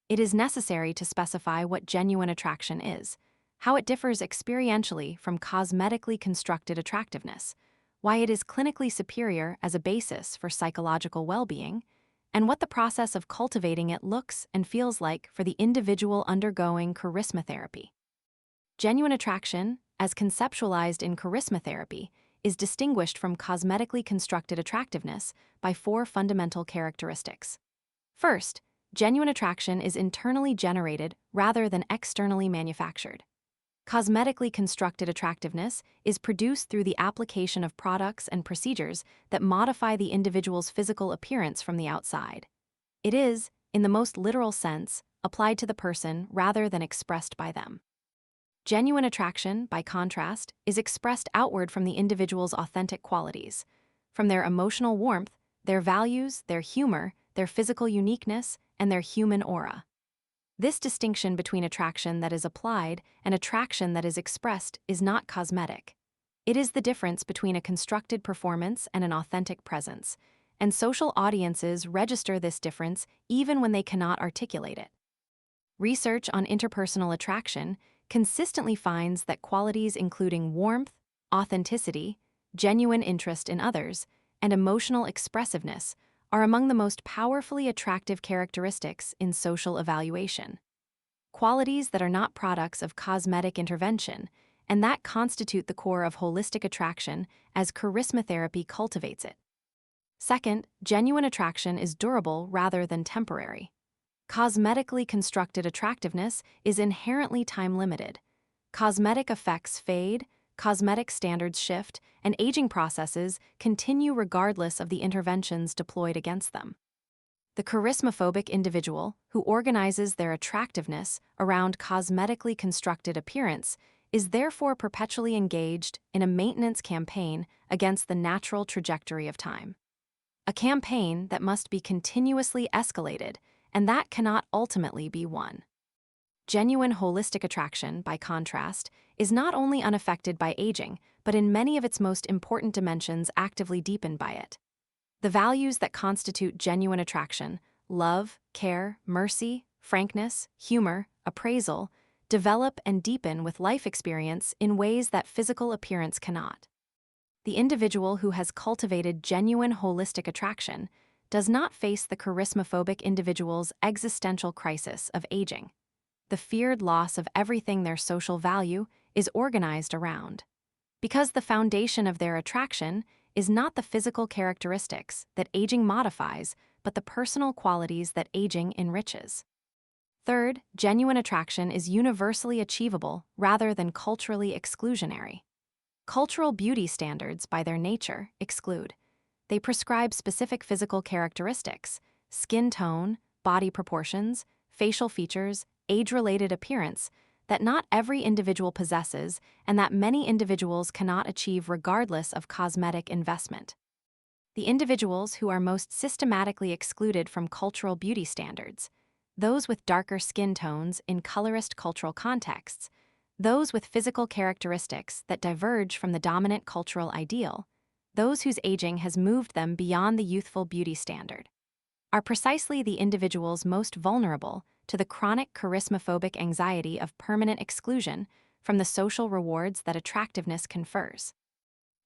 It is necessary to specify what genuine attraction is, how it differs experientially from cosmetically constructed attractiveness, why it is clinically superior as a basis for psychological well-being, and what the process of cultivating it looks and feels like for the individual undergoing charismatherapy. Genuine attraction, as conceptualized in charismatherapy, is distinguished from cosmetically constructed attractiveness by four fundamental characteristics. First, genuine attraction is internally generated rather than externally manufactured. Cosmetically constructed attractiveness is produced through the application of products and procedures that modify the individual's physical appearance from the outside. It is, in the most literal sense, applied to the person rather than expressed by them. Genuine attraction, by contrast, is expressed outward from the individual's authentic qualities, from their emotional warmth, their values, their humor, their physical uniqueness, and their human aura. This distinction between attraction that is applied and attraction that is expressed is not cosmetic. It is the difference between a constructed performance and an authentic presence, and social audiences register this difference even when they cannot articulate it. Research on interpersonal attraction consistently finds that qualities including warmth, authenticity, genuine interest in others, and emotional expressiveness are among the most powerfully attractive characteristics in social evaluation. Qualities that are not products of cosmetic intervention, and that constitute the core of holistic attraction as charismatherapy cultivates it. Second, genuine attraction is durable rather than temporary. Cosmetically constructed attractiveness is inherently time-limited. Cosmetic effects fade, cosmetic standards shift, and aging processes continue regardless of the interventions deployed against them. The charismaphobic individual who organizes their attractiveness around cosmetically constructed appearance is therefore perpetually engaged in a maintenance campaign against the natural trajectory of time. A campaign that must be continuously escalated, and that cannot ultimately be won. Genuine holistic attraction, by contrast, is not only unaffected by aging, but in many of its most important dimensions actively deepened by it. The values that constitute genuine attraction, love, care, mercy, frankness, humor, appraisal, develop and deepen with life experience in ways that physical appearance cannot. The individual who has cultivated genuine holistic attraction does not face the charismaphobic individual's existential crisis of aging. The feared loss of everything their social value is organized around. Because the foundation of their attraction is not the physical characteristics that aging modifies, but the personal qualities that aging enriches. Third, genuine attraction is universally achievable rather than culturally exclusionary. Cultural beauty standards, by their nature, exclude. They prescribe specific physical characteristics, skin tone, body proportions, facial features, age-related appearance, that not every individual possesses and that many individuals cannot achieve regardless of cosmetic investment. The individuals who are most systematically excluded from cultural beauty standards, those with darker skin tones in colorist cultural contexts, those with physical characteristics that diverge from the dominant cultural ideal, those whose aging has moved them beyond the youthful beauty standard, are precisely the individuals most vulnerable to the chronic charismaphobic anxiety of permanent exclusion from the social rewards that attractiveness confers.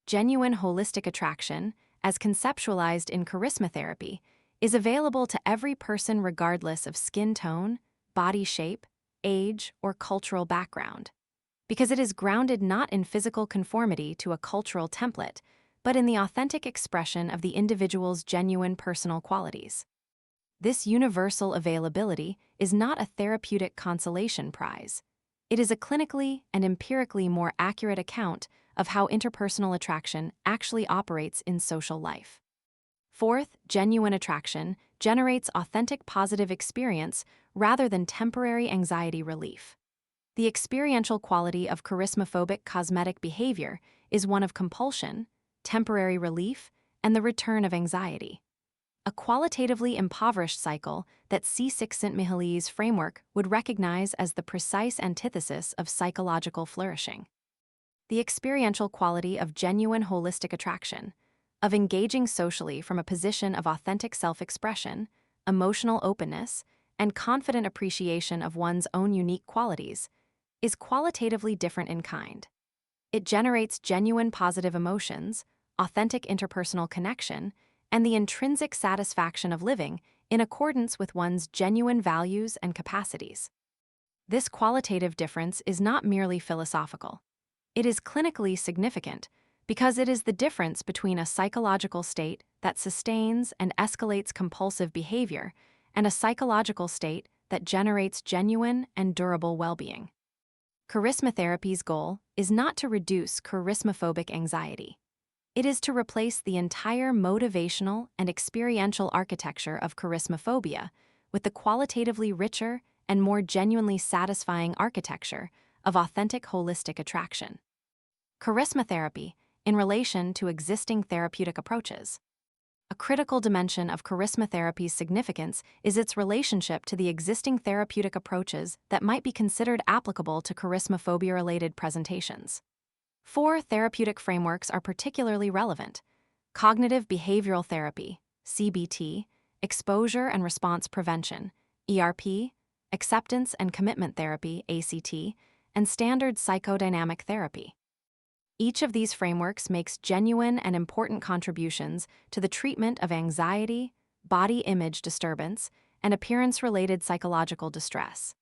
Genuine holistic attraction, as conceptualized in charismatherapy, is available to every person regardless of skin tone, body shape, age, or cultural background, because it is grounded not in physical conformity to a cultural template, but in the authentic expression of the individual's genuine personal qualities. This universal availability is not a therapeutic consolation prize. It is a clinically and empirically more accurate account of how interpersonal attraction actually operates in social life. Fourth, genuine attraction generates authentic positive experience rather than temporary anxiety relief. The experiential quality of charismaphobic cosmetic behavior is one of compulsion, temporary relief, and the return of anxiety. A qualitatively impoverished cycle that Csikszentmihalyi's framework would recognize as the precise antithesis of psychological flourishing. The experiential quality of genuine holistic attraction, of engaging socially from a position of authentic self-expression, emotional openness, and confident appreciation of one's own unique qualities, is qualitatively different in kind. It generates genuine positive emotions, authentic interpersonal connection, and the intrinsic satisfaction of living in accordance with one's genuine values and capacities. This qualitative difference is not merely philosophical. It is clinically significant because it is the difference between a psychological state that sustains and escalates compulsive behavior and a psychological state that generates genuine and durable well-being. Charismatherapy's goal is not to reduce charismaphobic anxiety. It is to replace the entire motivational and experiential architecture of charismaphobia with the qualitatively richer and more genuinely satisfying architecture of authentic holistic attraction. Charismatherapy in relation to existing therapeutic approaches. A critical dimension of charismatherapy's significance is its relationship to the existing therapeutic approaches that might be considered applicable to charismaphobia-related presentations. 4 therapeutic frameworks are particularly relevant: cognitive behavioral therapy, CBT, exposure and response prevention, ERP, acceptance and commitment therapy, ACT, and standard psychodynamic therapy. Each of these frameworks makes genuine and important contributions to the treatment of anxiety, body image disturbance, and appearance-related psychological distress.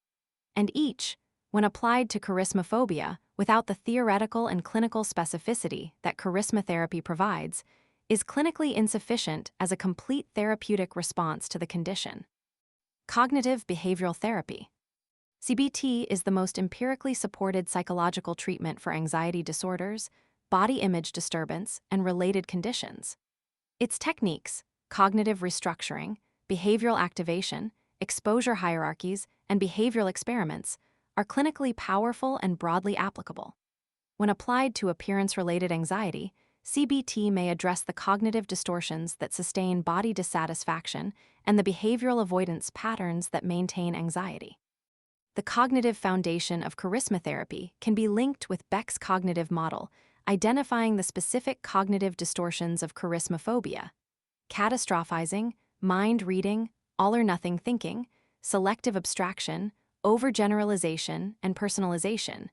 And each, when applied to charismaphobia without the theoretical and clinical specificity that charismatherapy provides, is clinically insufficient as a complete therapeutic response to the condition. Cognitive behavioral therapy. CBT is the most empirically supported psychological treatment for anxiety disorders, body image disturbance, and related conditions. Its techniques, cognitive restructuring, behavioral activation, exposure hierarchies, and behavioral experiments, are clinically powerful and broadly applicable. When applied to appearance-related anxiety, CBT may address the cognitive distortions that sustain body dissatisfaction and the behavioral avoidance patterns that maintain anxiety. The cognitive foundation of charismatherapy can be linked with Beck's cognitive model, identifying the specific cognitive distortions of charismaphobia: catastrophizing, mind reading, all-or-nothing thinking, selective abstraction, overgeneralization, and personalization,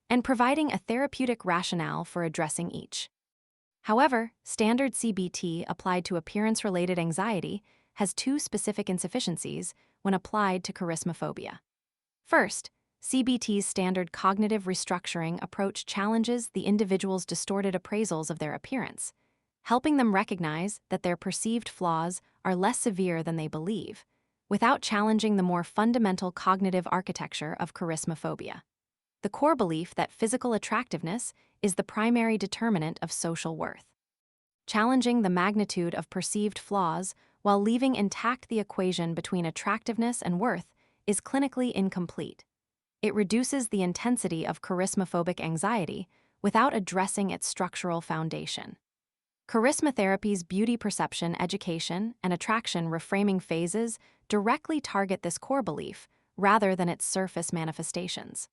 and providing a therapeutic rationale for addressing each. However, standard CBT applied to appearance-related anxiety has two specific insufficiencies when applied to charismaphobia. First, CBT's standard cognitive restructuring approach challenges the individual's distorted appraisals of their appearance, helping them recognize that their perceived flaws are less severe than they believe, without challenging the more fundamental cognitive architecture of charismaphobia. The core belief that physical attractiveness is the primary determinant of social worth. Challenging the magnitude of perceived flaws while leaving intact the equation between attractiveness and worth is clinically incomplete. It reduces the intensity of charismaphobic anxiety without addressing its structural foundation. Charismatherapy's beauty perception education and attraction reframing phases directly target this core belief rather than its surface manifestations.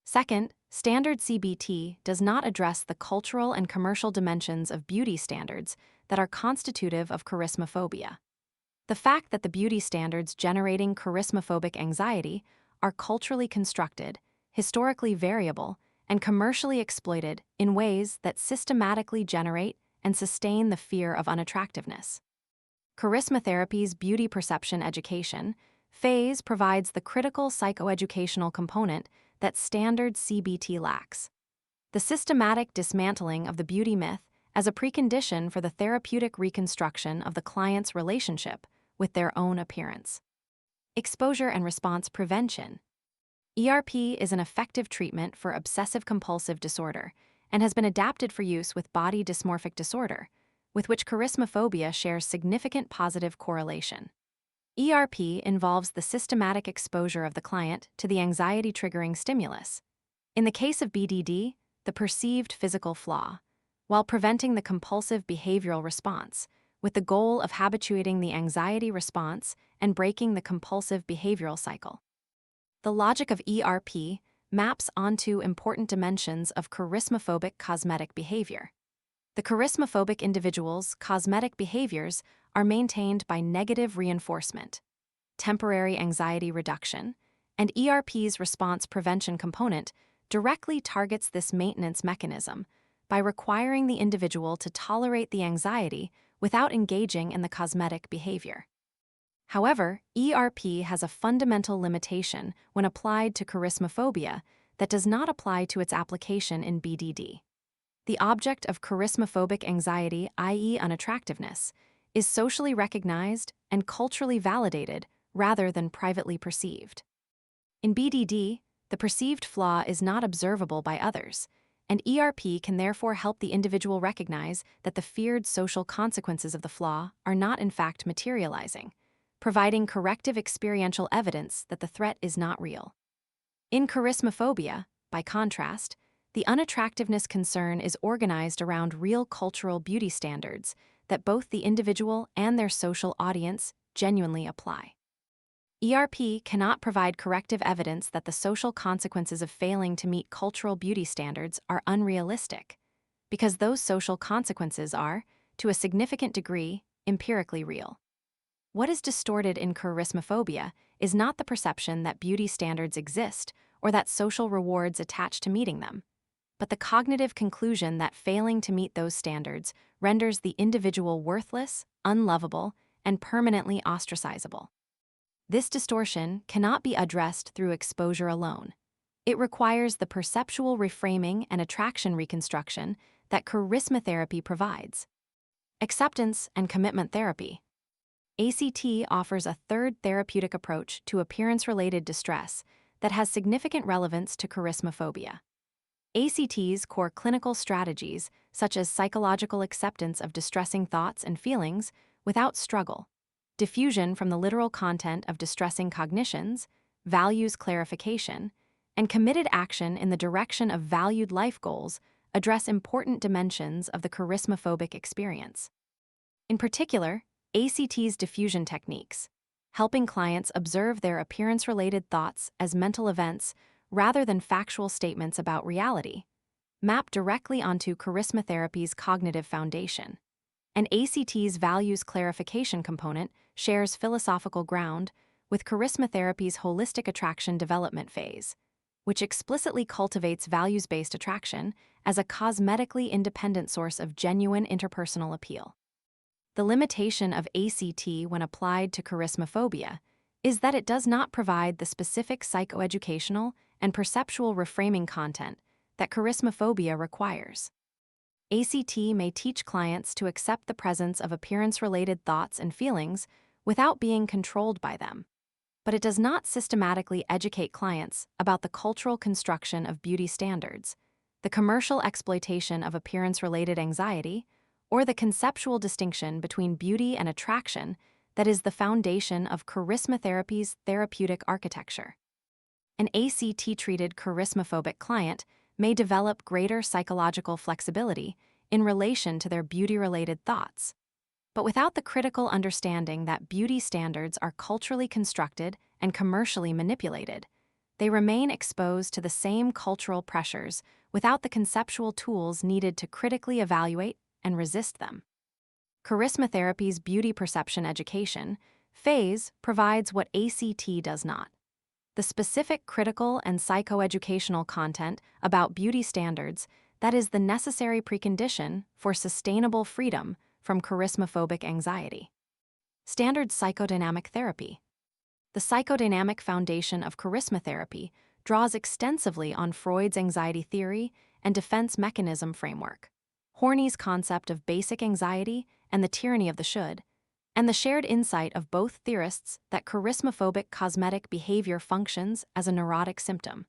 Second, standard CBT does not address the cultural and commercial dimensions of beauty standards that are constitutive of charismaphobia. The fact that the beauty standards generating charismaphobic anxiety are culturally constructed, historically variable, and commercially exploited in ways that systematically generate and sustain the fear of unattractiveness. Charismatherapy's beauty perception education phase provides the critical psychoeducational component that standard CBT lacks: the systematic dismantling of the beauty myth as a precondition for the therapeutic reconstruction of the client's relationship with their own appearance. Exposure and response prevention. ERP is an effective treatment for obsessive-compulsive disorder and has been adapted for use with body dysmorphic disorder, with which charismaphobia shares significant positive correlation. ERP involves the systematic exposure of the client to the anxiety-triggering stimulus, in the case of BDD, the perceived physical flaw, while preventing the compulsive behavioral response, with the goal of habituating the anxiety response and breaking the compulsive behavioral cycle. The logic of ERP maps onto important dimensions of charismaphobic cosmetic behavior. The charismaphobic individual's cosmetic behaviors are maintained by negative reinforcement, temporary anxiety reduction, and ERP's response prevention component directly targets this maintenance mechanism by requiring the individual to tolerate the anxiety without engaging in the cosmetic behavior. However, ERP has a fundamental limitation when applied to charismaphobia that does not apply to its application in BDD. The object of charismaphobic anxiety, i.e. unattractiveness, is socially recognized and culturally validated rather than privately perceived. In BDD, the perceived flaw is not observable by others, and ERP can therefore help the individual recognize that the feared social consequences of the flaw are not in fact materializing, providing corrective experiential evidence that the threat is not real. In charismaphobia, by contrast, the unattractiveness concern is organized around real cultural beauty standards that both the individual and their social audience genuinely apply. ERP cannot provide corrective evidence that the social consequences of failing to meet cultural beauty standards are unrealistic, because those social consequences are, to a significant degree, empirically real. What is distorted in charismaphobia is not the perception that beauty standards exist or that social rewards attach to meeting them, but the cognitive conclusion that failing to meet those standards renders the individual worthless, unlovable, and permanently ostracizable. This distortion cannot be addressed through exposure alone. It requires the perceptual reframing and attraction reconstruction that charismatherapy provides. Acceptance and commitment therapy. ACT offers a third therapeutic approach to appearance-related distress that has significant relevance to charismaphobia. ACT's core clinical strategies, such as psychological acceptance of distressing thoughts and feelings without struggle, diffusion from the literal content of distressing cognitions, values clarification, and committed action in the direction of valued life goals, address important dimensions of the charismaphobic experience. In particular, ACT's diffusion techniques, helping clients observe their appearance-related thoughts as mental events rather than factual statements about reality, map directly onto charismatherapy's cognitive foundation. And ACT's values clarification component shares philosophical ground with charismatherapy's holistic attraction development phase, which explicitly cultivates values-based attraction as a cosmetically independent source of genuine interpersonal appeal. The limitation of ACT when applied to charismaphobia is that it does not provide the specific psychoeducational and perceptual reframing content that charismaphobia requires. ACT may teach clients to accept the presence of appearance-related thoughts and feelings without being controlled by them, but it does not systematically educate clients about the cultural construction of beauty standards, the commercial exploitation of appearance-related anxiety, or the conceptual distinction between beauty and attraction that is the foundation of charismatherapy's therapeutic architecture. An ACT-treated charismaphobic client may develop greater psychological flexibility in relation to their beauty-related thoughts, but without the critical understanding that beauty standards are culturally constructed and commercially manipulated, they remain exposed to the same cultural pressures without the conceptual tools needed to critically evaluate and resist them. Charismatherapy's beauty perception education phase provides what ACT does not: the specific critical and psychoeducational content about beauty standards that is the necessary precondition for sustainable freedom from charismaphobic anxiety. Standard psychodynamic therapy. The psychodynamic foundation of charismatherapy draws extensively on Freud's anxiety theory and defense mechanism framework, Horney's concept of basic anxiety and the tyranny of the should, and the shared insight of both theorists that charismaphobic cosmetic behavior functions as a neurotic symptom,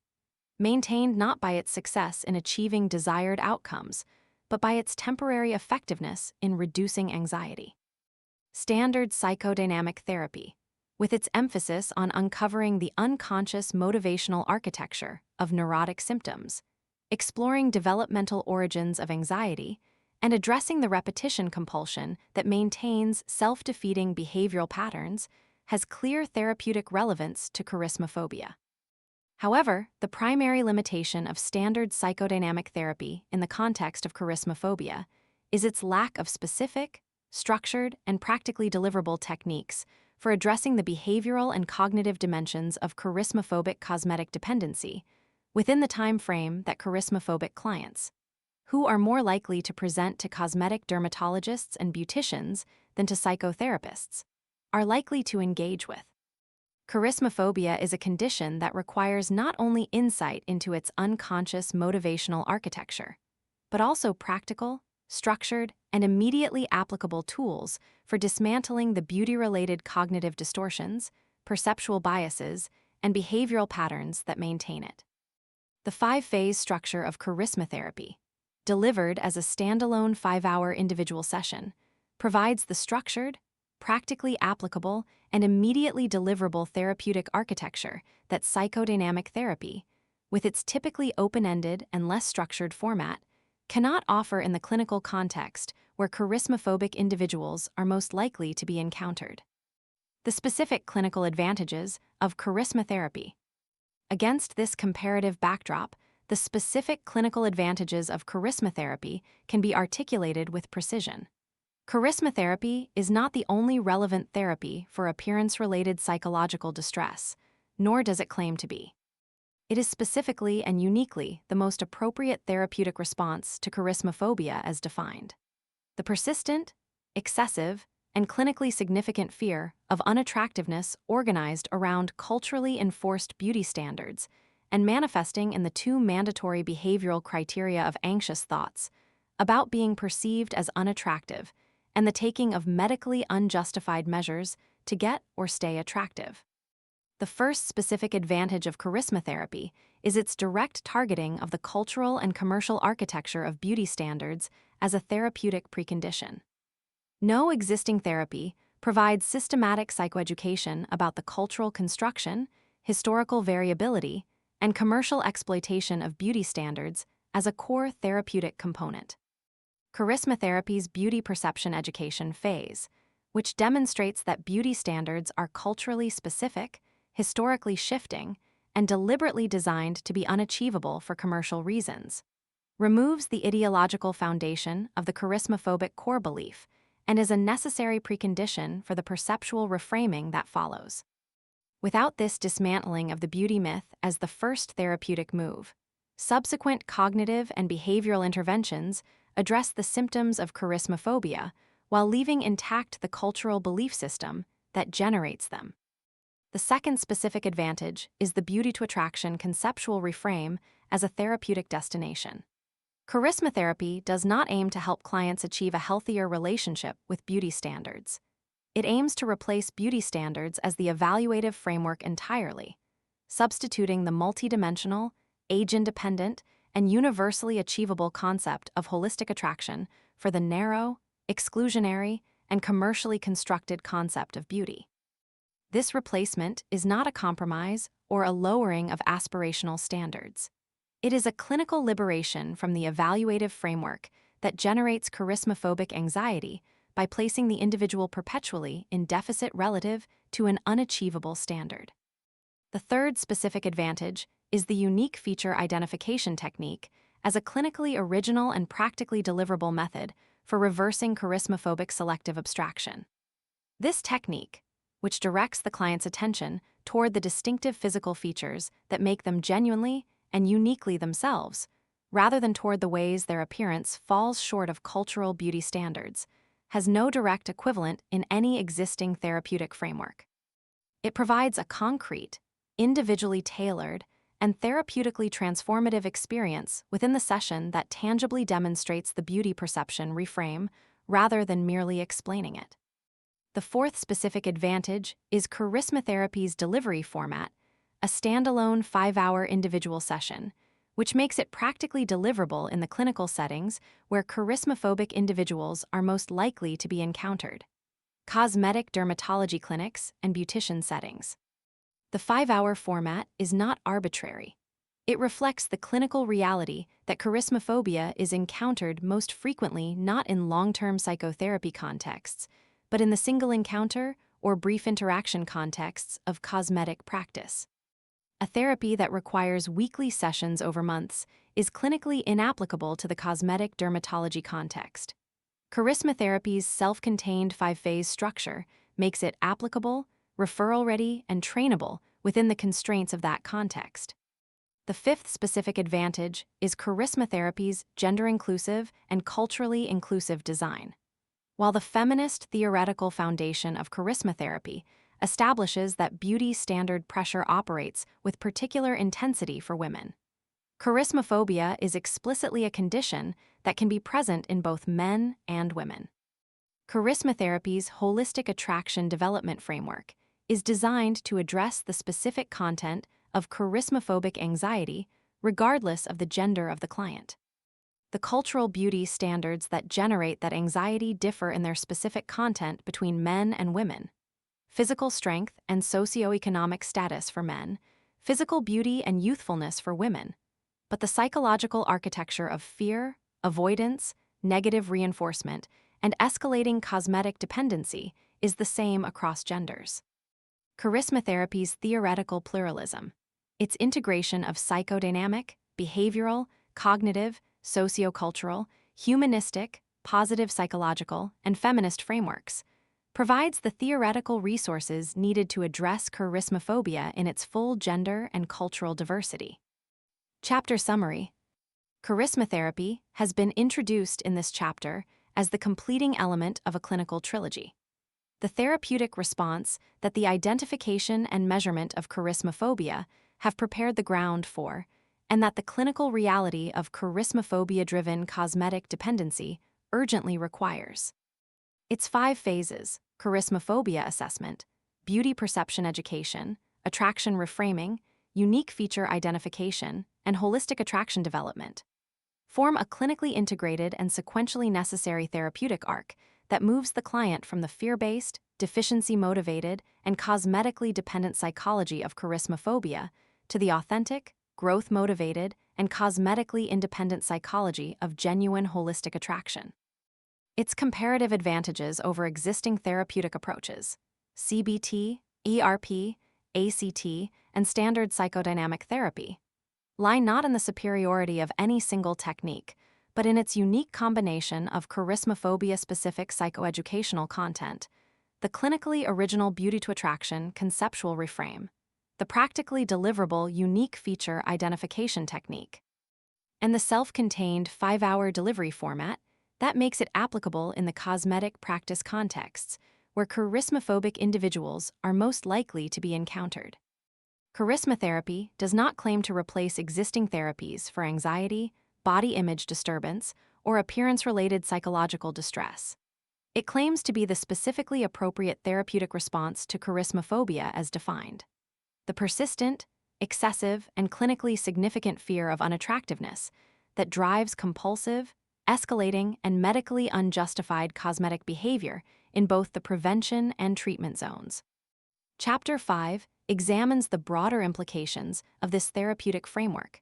maintained not by its success in achieving desired outcomes, but by its temporary effectiveness in reducing anxiety. Standard psychodynamic therapy, with its emphasis on uncovering the unconscious motivational architecture of neurotic symptoms, exploring developmental origins of anxiety, and addressing the repetition compulsion that maintains self-defeating behavioral patterns, has clear therapeutic relevance to charismaphobia. However, the primary limitation of standard psychodynamic therapy in the context of charismaphobia is its lack of specific, structured, and practically deliverable techniques for addressing the behavioral and cognitive dimensions of charismaphobic cosmetic dependency within the time frame that charismaphobic clients, who are more likely to present to cosmetic dermatologists and beauticians than to psychotherapists, are likely to engage with. Charismaphobia is a condition that requires not only insight into its unconscious motivational architecture, but also practical, structured, and immediately applicable tools for dismantling the beauty-related cognitive distortions, perceptual biases, and behavioral patterns that maintain it. The 5-phase structure of charismatherapy, delivered as a standalone 5-hour individual session, provides the structured, practically applicable, and immediately deliverable therapeutic architecture that psychodynamic therapy, with its typically open-ended and less structured format, cannot offer in the clinical context where charismaphobic individuals are most likely to be encountered. The specific clinical advantages of charismatherapy. Against this comparative backdrop, the specific clinical advantages of charismatherapy can be articulated with precision. Charismatherapy is not the only relevant therapy for appearance-related psychological distress, nor does it claim to be. It is specifically and uniquely the most appropriate therapeutic response to charismaphobia as defined. The persistent, excessive, and clinically significant fear of unattractiveness organized around culturally enforced beauty standards and manifesting in the two mandatory behavioral criteria of anxious thoughts about being perceived as unattractive and the taking of medically unjustified measures to get or stay attractive. The first specific advantage of charismatherapy is its direct targeting of the cultural and commercial architecture of beauty standards as a therapeutic precondition. No existing therapy provides systematic psychoeducation about the cultural construction, historical variability, and commercial exploitation of beauty standards as a core therapeutic component. Charismatherapy's beauty perception education phase, which demonstrates that beauty standards are culturally specific, historically shifting, and deliberately designed to be unachievable for commercial reasons, removes the ideological foundation of the charismaphobic core belief and is a necessary precondition for the perceptual reframing that follows. Without this dismantling of the beauty myth as the first therapeutic move, subsequent cognitive and behavioral interventions address the symptoms of charismaphobia while leaving intact the cultural belief system that generates them. The second specific advantage is the beauty to attraction conceptual reframe as a therapeutic destination. Charismatherapy does not aim to help clients achieve a healthier relationship with beauty standards. It aims to replace beauty standards as the evaluative framework entirely, substituting the multidimensional, age-independent, and universally achievable concept of holistic attraction for the narrow, exclusionary, and commercially constructed concept of beauty. This replacement is not a compromise or a lowering of aspirational standards. It is a clinical liberation from the evaluative framework that generates charismaphobic anxiety by placing the individual perpetually in deficit relative to an unachievable standard. The third specific advantage is the unique feature identification technique as a clinically original and practically deliverable method for reversing charismaphobic selective abstraction. This technique, which directs the client's attention toward the distinctive physical features that make them genuinely and uniquely themselves, rather than toward the ways their appearance falls short of cultural beauty standards, has no direct equivalent in any existing therapeutic framework. It provides a concrete, individually tailored, and therapeutically transformative experience within the session that tangibly demonstrates the beauty perception reframe rather than merely explaining it. The fourth specific advantage is charismatherapy's delivery format, a standalone 5-hour individual session, which makes it practically deliverable in the clinical settings where charismaphobic individuals are most likely to be encountered: cosmetic dermatology clinics and beautician settings. The 5-hour format is not arbitrary. It reflects the clinical reality that charismaphobia is encountered most frequently not in long-term psychotherapy contexts, but in the single encounter or brief interaction contexts of cosmetic practice. A therapy that requires weekly sessions over months is clinically inapplicable to the cosmetic dermatology context. Charismatherapy's self-contained 5-phase structure makes it applicable, referral-ready, and trainable within the constraints of that context. The fifth specific advantage is charismatherapy's gender-inclusive and culturally inclusive design. While the feminist theoretical foundation of charismatherapy establishes that beauty standard pressure operates with particular intensity for women, charismaphobia is explicitly a condition that can be present in both men and women. Charismatherapy's holistic attraction development framework is designed to address the specific content of charismaphobic anxiety regardless of the gender of the client. The cultural beauty standards that generate that anxiety differ in their specific content between men and women: physical strength and socioeconomic status for men, physical beauty and youthfulness for women. But the psychological architecture of fear, avoidance, negative reinforcement, and escalating cosmetic dependency is the same across genders. Charismatherapy's theoretical pluralism, its integration of psychodynamic, behavioral, cognitive, sociocultural, humanistic, positive psychological, and feminist frameworks, provides the theoretical resources needed to address charismaphobia in its full gender and cultural diversity. Chapter Summary. Charismatherapy has been introduced in this chapter as the completing element of a clinical trilogy. The therapeutic response that the identification and measurement of charismaphobia have prepared the ground for, and that the clinical reality of charismaphobia-driven cosmetic dependency urgently requires. Its 5 phases: charismaphobia assessment, beauty perception education, attraction reframing, unique feature identification, and holistic attraction development, form a clinically integrated and sequentially necessary therapeutic arc that moves the client from the fear-based, deficiency-motivated, and cosmetically dependent psychology of charismaphobia to the authentic, growth-motivated, and cosmetically independent psychology of genuine holistic attraction. Its comparative advantages over existing therapeutic approaches, CBT, ERP, ACT, and standard psychodynamic therapy, lie not in the superiority of any single technique, but in its unique combination of charismaphobia-specific psychoeducational content, the clinically original beauty-to-attraction conceptual reframe, the practically deliverable unique feature identification technique, and the self-contained 5-hour delivery format that makes it applicable in the cosmetic practice contexts where charismaphobic individuals are most likely to be encountered. Charismatherapy does not claim to replace existing therapies for anxiety, body image disturbance, or appearance-related psychological distress. It claims to be the specifically appropriate therapeutic response to charismaphobia as defined. The persistent, excessive, and clinically significant fear of unattractiveness that drives compulsive, escalating, and medically unjustified cosmetic behavior in both the prevention and treatment zones. Chapter 5 examines the broader implications of this therapeutic framework.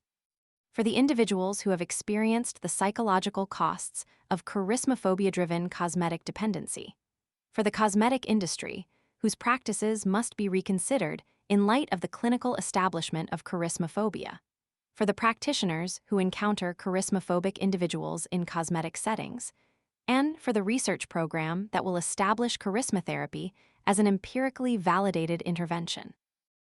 For the individuals who have experienced the psychological costs of charismaphobia-driven cosmetic dependency. For the cosmetic industry, whose practices must be reconsidered in light of the clinical establishment of charismaphobia. For the practitioners who encounter charismaphobic individuals in cosmetic settings. And for the research program that will establish charismatherapy as an empirically validated intervention.